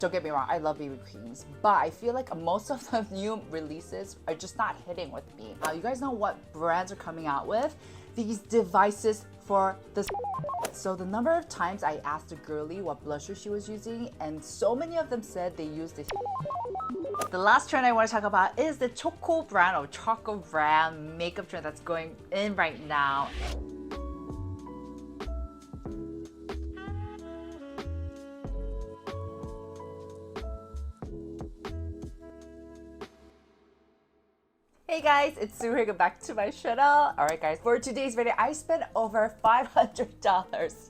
Don't get me wrong, I love BB creams, but I feel like most of the new releases are just not hitting with me. Now, you guys know what brands are coming out with these devices for the. So the number of times I asked a girly what blusher she was using, and so many of them said they used this. The last trend I want to talk about is the Choco brand or Choco brand makeup trend that's going in right now. Hey guys, it's Sue here, back to my channel. Alright guys, for today's video, I spent over $500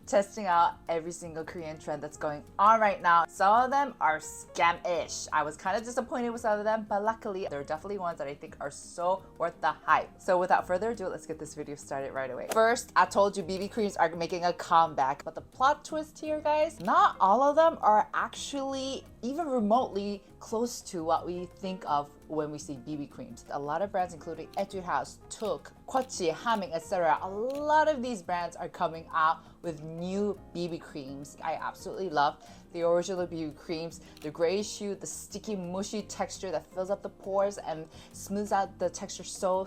testing out every single Korean trend that's going on right now. Some of them are scam-ish. I was kind of disappointed with some of them, but luckily there are definitely ones that I think are so worth the hype. So without further ado, let's get this video started right away. First, I told you BB creams are making a comeback, but the plot twist here, guys, not all of them are actually even remotely close to what we think of when we see BB creams. A lot of brands, including Etude House, Tooq, Quachi, Hamming, etc. A lot of these brands are coming out with new BB creams. I absolutely love the original BB creams, the grayish hue, the sticky, mushy texture that fills up the pores and smooths out the texture so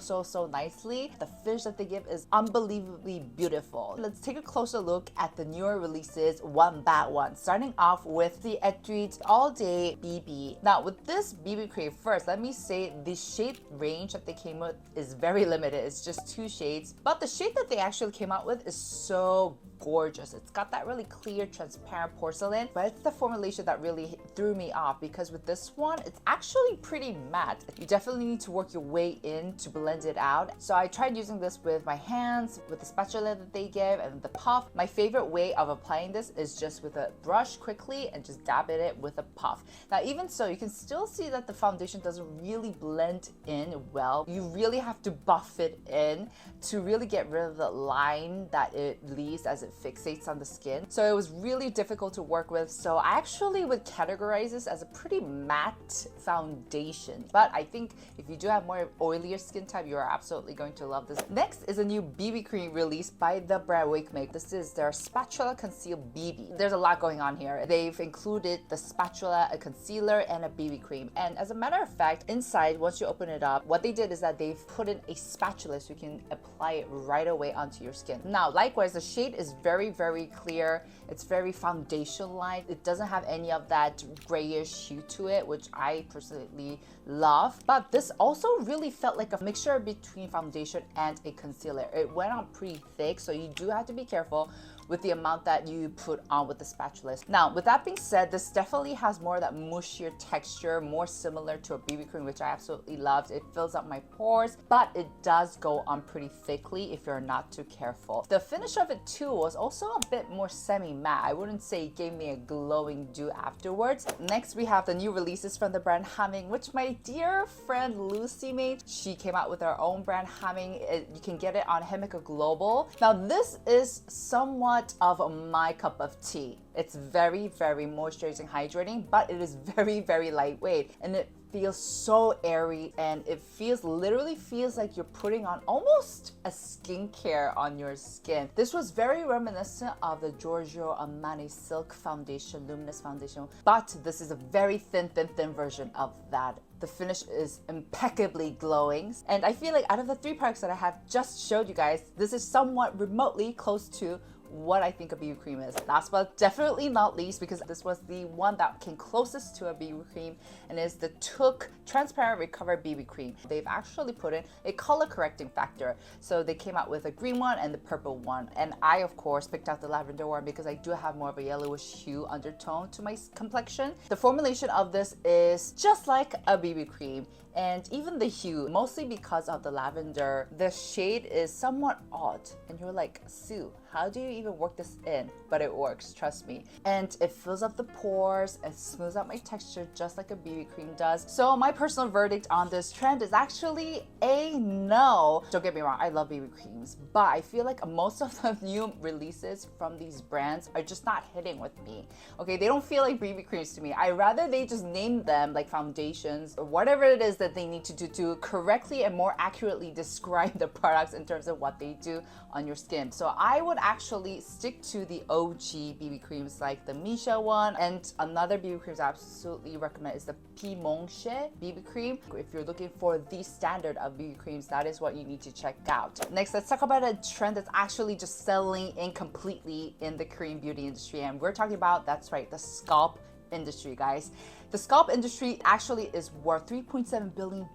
nicely. The finish that they give is unbelievably beautiful. Let's take a closer look at the newer releases one by one, starting off with the Etude All Day BB. Now, with this BB cream, first, let me say the shade range that they came with is very limited. It's just 2 shades, but the shade that they actually came out with is so gorgeous. It's got that really clear, transparent porcelain, but it's the formulation that really threw me off, because with this one, it's actually pretty matte. You definitely need to work your way in to blend it out. So I tried using this with my hands, with the spatula that they give, and the puff. My favorite way of applying this is just with a brush quickly and just dab it with a puff. Now, even so, you can still see that the foundation doesn't really blend in well. You really have to buff it in to really get rid of the line that it leaves as it fixates on the skin. So it was really difficult to work with. So I actually would categorize this as a pretty matte foundation. But I think if you do have more oilier skin type, you are absolutely going to love this. Next is a new BB cream released by the brand Wakemake. This is their Spatula Conceal BB. There's a lot going on here. They've included the spatula, a concealer, and a BB cream. And as a matter of fact, inside, once you open it up, what they did is that they've put in a spatula so you can apply it right away onto your skin. Now, likewise, the shade is very clear. It's very foundation-like. It doesn't have any of that grayish hue to it, which I personally love. But this also really felt like a mixture between foundation and a concealer. It went on pretty thick, so you do have to be careful with the amount that you put on with the spatula. Now, with that being said, this definitely has more of that mushier texture, more similar to a BB cream, which I absolutely loved. It fills up my pores, but it does go on pretty thickly if you're not too careful. The finish of it too was also a bit more semi-matte. I wouldn't say it gave me a glowing dew afterwards. Next, we have the new releases from the brand Hamming, which my dear friend Lucy made. She came out with her own brand Hamming. You can get it on Chemical Global. Now, this is somewhat of my cup of tea. It's very moisturizing, hydrating, but it is very lightweight, and it feels so airy, and it literally feels like you're putting on almost a skincare on your skin. This was very reminiscent of the Giorgio Armani Silk Foundation, Luminous Foundation, but this is a very thin version of that. The finish is impeccably glowing, and I feel like out of the 3 products that I have just showed you guys, this is somewhat remotely close to what I think a BB cream is. Last but definitely not least, because this was the one that came closest to a BB cream, and is the Tooq Transparent Recover BB Cream. They've actually put in a color correcting factor. So they came out with a green one and the purple one. And I, of course, picked out the lavender one because I do have more of a yellowish hue undertone to my complexion. The formulation of this is just like a BB cream, and even the hue, mostly because of the lavender, the shade is somewhat odd. And you're like, Sue, how do you even work this in? But it works, trust me. And it fills up the pores, it smooths out my texture just like a BB cream does. So my personal verdict on this trend is actually a no. Don't get me wrong, I love BB creams, but I feel like most of the new releases from these brands are just not hitting with me. Okay, they don't feel like BB creams to me. I rather they just name them like foundations or whatever it is that they need to do to correctly and more accurately describe the products in terms of what they do on your skin. So I would actually stick to the OG BB creams like the Misha one, and another BB creams I absolutely recommend is the Pimongche BB cream. If you're looking for the standard of BB creams, that is what you need to check out. Next, let's talk about a trend that's actually just selling incompletely in the Korean beauty industry, and we're talking about, that's right, the scalp industry, guys. The scalp industry actually is worth $3.7 billion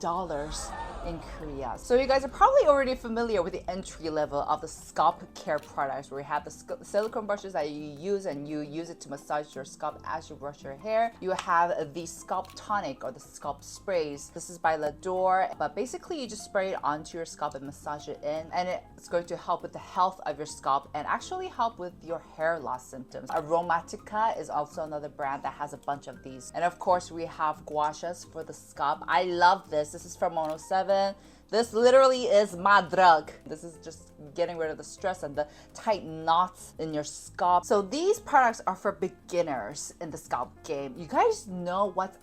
in Korea. So you guys are probably already familiar with the entry level of the scalp care products, where you have the silicone brushes that you use and you use it to massage your scalp as you brush your hair. You have the scalp tonic or the scalp sprays. This is by Lador, but basically you just spray it onto your scalp and massage it in, and it's going to help with the health of your scalp and actually help with your hair loss symptoms. Aromatica is also another brand that has a bunch of these. And of course, we have Gua Shas for the scalp. I love this. This is from 107. This literally is my drug. This is just getting rid of the stress and the tight knots in your scalp. So these products are for beginners in the scalp game. You guys know what's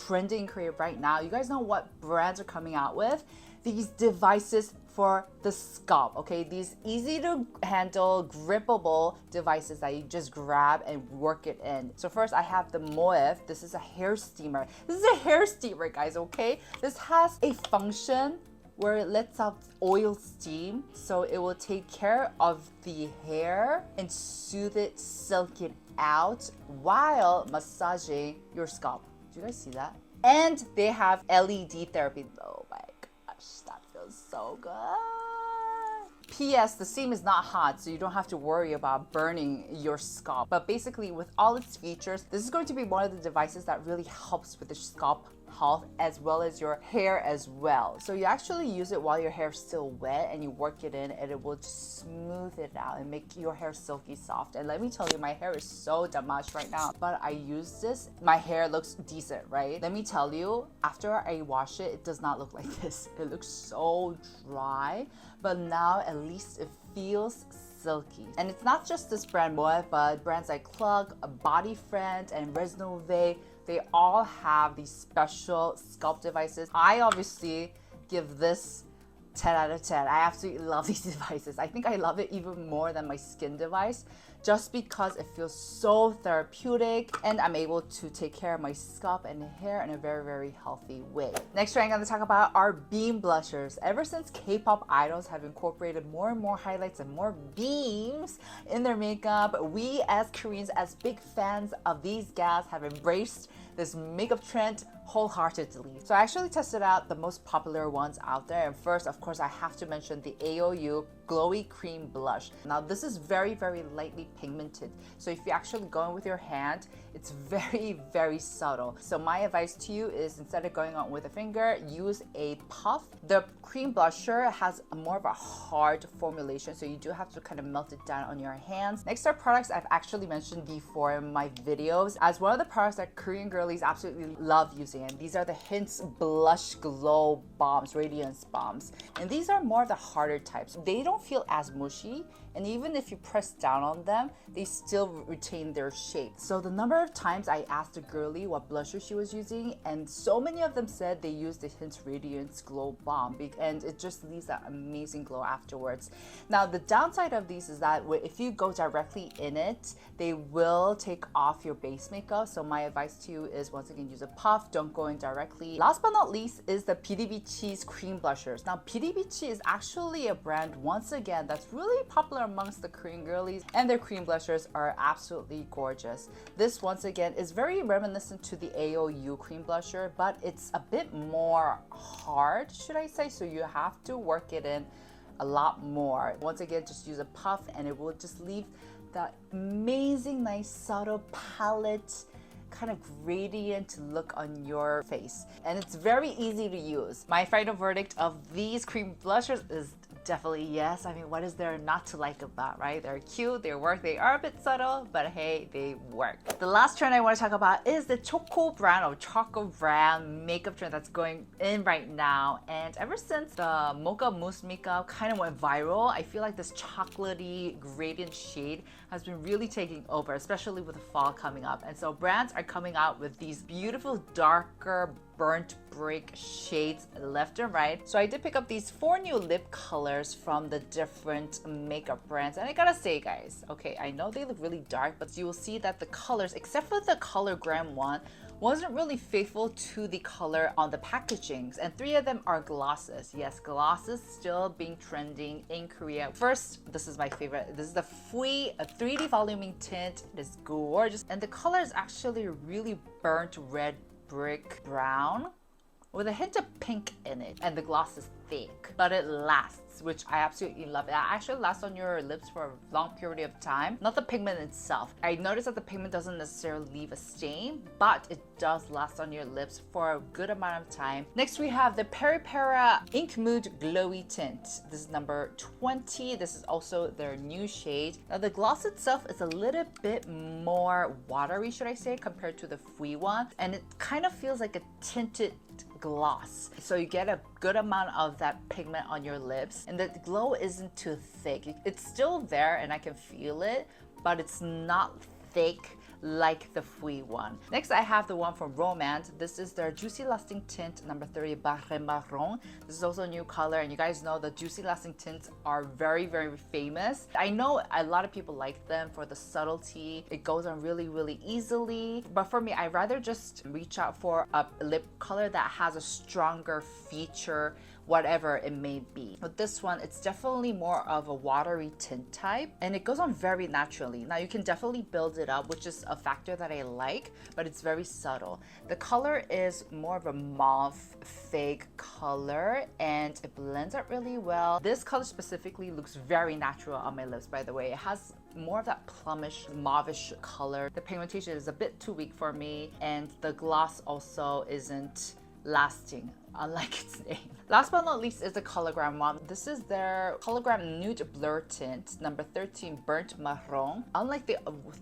trending in Korea right now. You guys know what brands are coming out with. These devices for the scalp, okay? These easy to handle, grippable devices that you just grab and work it in. So first I have the Moev. This is a hair steamer. This is a hair steamer, guys, okay? This has a function where it lets out oil steam, so it will take care of the hair and soothe it, silk it out while massaging your scalp. Do you guys see that? And they have LED therapy. Oh my gosh, that feels so good. P.S. The steam is not hot, so you don't have to worry about burning your scalp. But basically, with all its features, this is going to be one of the devices that really helps with the scalp health as well as your hair as well. So you actually use it while your hair is still wet and you work it in, and it will just smooth it out and make your hair silky soft. And let me tell you, my hair is so damaged right now, but I use this, my hair looks decent, right? Let me tell you, after I wash it, it does not look like this. It looks so dry, but now at least it feels silky. And it's not just this brand Moev, but brands like Tooq, Body Friend, and Resnove, they all have these special scalp devices. I obviously give this 10 out of 10. I absolutely love these devices. I think I love it even more than my skin device, just because it feels so therapeutic and I'm able to take care of my scalp and hair in a very, very healthy way. Next, I'm going to talk about our beam blushers. Ever since K-pop idols have incorporated more and more highlights and more beams in their makeup, we as Koreans, as big fans of these gals, have embraced this makeup trend wholeheartedly. So I actually tested out the most popular ones out there, and first, of course, I have to mention the AOU Glowy Cream Blush. Now this is very, very lightly pigmented, so if you actually go in with your hand, it's very, very subtle. So my advice to you is, instead of going on with a finger, use a puff. The cream blusher has more of a hard formulation, so you do have to kind of melt it down on your hands. Next are products I've actually mentioned before in my videos as one of the products that Korean girlies absolutely love using, and these are the Hince Blush Glow Bombs, Radiance Bombs. And these are more of the harder types. They don't feel as mushy, and even if you press down on them, they still retain their shape. So the number of times I asked a girlie what blusher she was using, and so many of them said they used the Hince Radiance Glow Bomb, and it just leaves that amazing glow afterwards. Now the downside of these is that if you go directly in it, they will take off your base makeup. So my advice to you is, once again, use a puff, don't go in directly. Last but not least is the VIDIVICI's cream blushers. Now VIDIVICI is actually a brand, once again, that's really popular amongst the Korean girlies, and their cream blushers are absolutely gorgeous. This, once again, is very reminiscent to the AOU cream blusher, but it's a bit more hard, should I say, so you have to work it in a lot more. Once again, just use a puff and it will just leave that amazing, nice, subtle palette, kind of gradient look on your face. And it's very easy to use. My final verdict of these cream blushers is definitely yes. I mean, what is there not to like about, right? They're cute, they work, they are a bit subtle, but hey, they work. The last trend I want to talk about is the Choco brand or Choco brand makeup trend that's going in right now. And ever since the Mocha Mousse makeup kind of went viral, I feel like this chocolatey gradient shade has been really taking over, especially with the fall coming up. And so brands are coming out with these beautiful, darker, burnt brick shades left and right. So I did pick up these 4 new lip colors from the different makeup brands, and I gotta say guys, okay, I know they look really dark, but you will see that the colors, except for the Colorgram one, wasn't really faithful to the color on the packagings, and 3 of them are glosses. Yes, glosses still being trending in Korea. First, this is my favorite. This is the Fwee, a 3D voluming tint. It is gorgeous, and the color is actually really burnt red brick brown with a hint of pink in it, and the gloss is thick, but it lasts, which I absolutely love. It actually lasts on your lips for a long period of time, not the pigment itself. I noticed that the pigment doesn't necessarily leave a stain, but it does last on your lips for a good amount of time. Next, we have the Peripera Ink Mood Glowy Tint. This is number 20. This is also their new shade. Now, the gloss itself is a little bit more watery, should I say, compared to the Fwee one, and it kind of feels like a tinted gloss. So you get a good amount of that pigment on your lips, and the glow isn't too thick. It's still there and I can feel it, but it's not thick like the Fwee one. Next, I have the one from Rom&nd. This is their Juicy Lasting Tint number 30 Marron. This is also a new color, and you guys know the Juicy Lasting tints are very, very famous. I know a lot of people like them for the subtlety. It goes on really, really easily. But for me, I rather just reach out for a lip color that has a stronger feature, whatever it may be. With this one, it's definitely more of a watery tint type, and it goes on very naturally. Now, you can definitely build it up, which is a factor that I like, but it's very subtle. The color is more of a mauve fake color, and it blends out really well. This color specifically looks very natural on my lips, by the way. It has more of that plumish, mauvish color. The pigmentation is a bit too weak for me, and the gloss also isn't lasting, unlike its name. Last but not least is the Colorgram one. This is their Colorgram Nude Blur Tint, number 13 Burnt Marron. Unlike the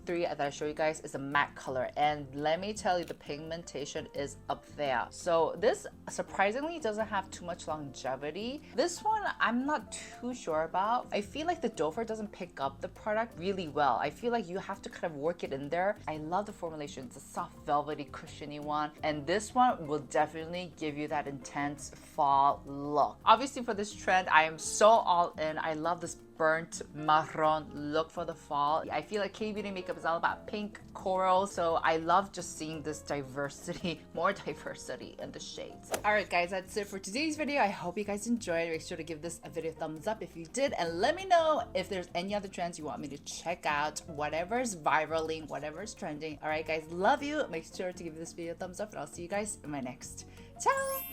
3 that I show you guys, is a matte color, and let me tell you, the pigmentation is up there. So this surprisingly doesn't have too much longevity. This one I'm not too sure about. I feel like the doe foot doesn't pick up the product really well. I feel like you have to kind of work it in there. I love the formulation. It's a soft, velvety, cushiony one, and this one will definitely give you that intense fall look. Obviously, for this trend, I am so all in. I love this burnt marron look for the fall. I feel like K-beauty makeup is all about pink coral, so I love just seeing this diversity, more diversity in the shades. Alright guys, that's it for today's video. I hope you guys enjoyed. Make sure to give this a video thumbs up if you did, and let me know if there's any other trends you want me to check out, whatever's viraling, whatever's trending. Alright guys, love you. Make sure to give this video a thumbs up, and I'll see you guys in my next. Ciao!